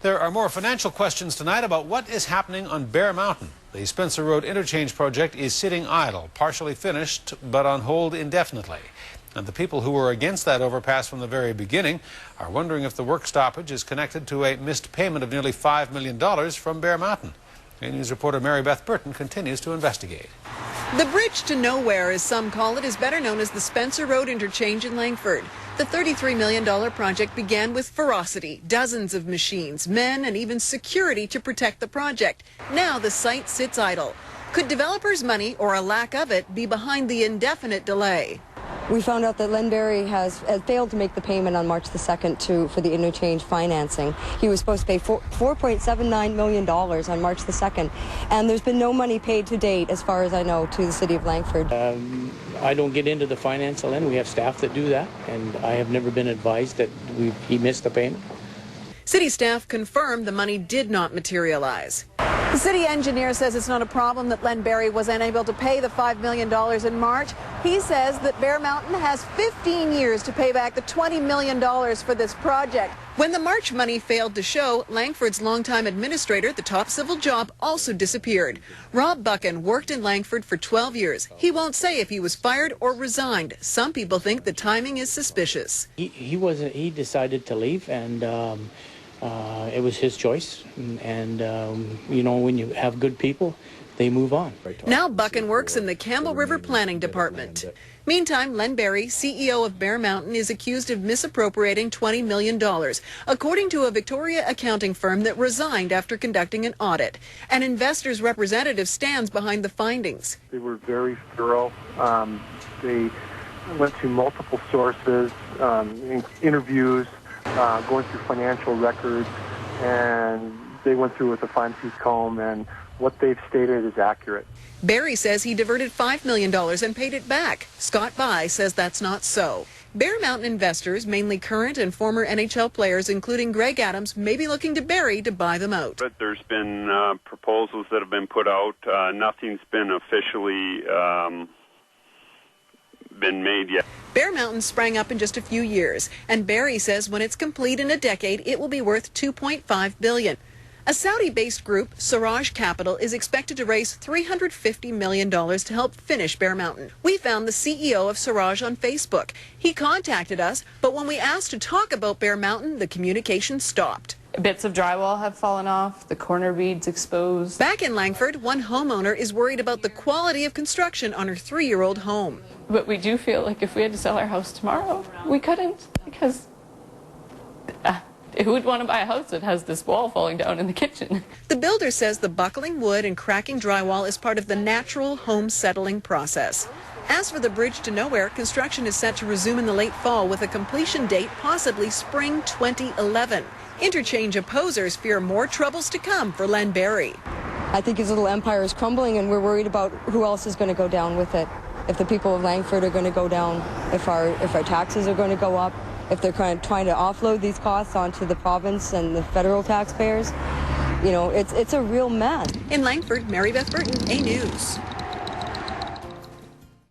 There are more financial questions tonight about what is happening on Bear Mountain. The Spencer Road Interchange project is sitting idle, partially finished, but on hold indefinitely. And the people who were against that overpass from the very beginning are wondering if the work stoppage is connected to a missed payment of nearly $5 million from Bear Mountain. A News reporter Mary Beth Burton continues to investigate. The bridge to nowhere, as some call it, is better known as the Spencer Road Interchange in Langford. The $33 million project began with ferocity, dozens of machines, men, and even security to protect the project. Now the site sits idle. Could developers' money, or a lack of it, be behind the indefinite delay? We found out that Barrie has failed to make the payment on March the 2nd for the interchange financing. He was supposed to pay $4.79 million on March the 2nd, and there's been no money paid to date, as far as I know, to the city of Langford. I don't get into the financial end. We have staff that do that, and I have never been advised that he missed the payment. City staff confirmed the money did not materialize. The city engineer says it's not a problem that Barrie was unable to pay the $5 million in March. He says that Bear Mountain has 15 years to pay back the $20 million for this project. When the March money failed to show, Langford's longtime administrator, the top civil job, also disappeared. Rob Buchan worked in Langford for 12 years. He won't say if he was fired or resigned. Some people think the timing is suspicious. He decided to leave, and it was his choice, and you know, when you have good people, they move on. Now Buchan works in the Campbell River Planning Department. Meantime, Barrie, CEO of Bear Mountain, is accused of misappropriating $20 million, according to a Victoria accounting firm that resigned after conducting an audit. An investor's representative stands behind the findings. They were very thorough. They went to multiple sources, interviews, going through financial records, and they went through with a fine-tooth comb, and what they've stated is accurate. Barrie says he diverted $5 million and paid it back. Scott By says that's not so. Bear Mountain investors, mainly current and former NHL players, including Greg Adams, may be looking to Barrie to buy them out. But there's been proposals that have been put out. Nothing's been officially been made yet. Bear Mountain sprang up in just a few years, and Barrie says when it's complete in a decade, it will be worth $2.5 billion. A Saudi-based group, Siraj Capital, is expected to raise $350 million to help finish Bear Mountain. We found the CEO of Siraj on Facebook. He contacted us, but when we asked to talk about Bear Mountain, the communication stopped. Bits of drywall have fallen off, the corner beads exposed. Back in Langford, one homeowner is worried about the quality of construction on her 3-year-old home. But we do feel like if we had to sell our house tomorrow, we couldn't, because who would want to buy a house that has this wall falling down in the kitchen? The builder says the buckling wood and cracking drywall is part of the natural home settling process. As for the bridge to nowhere, construction is set to resume in the late fall with a completion date possibly spring 2011. Interchange opposers fear more troubles to come for Barrie. I think his little empire is crumbling, and we're worried about who else is going to go down with it. If the people of Langford are going to go down, if our taxes are going to go up, if they're trying to offload these costs onto the province and the federal taxpayers. You know, it's a real mess. In Langford, Mary Beth Burton, A News.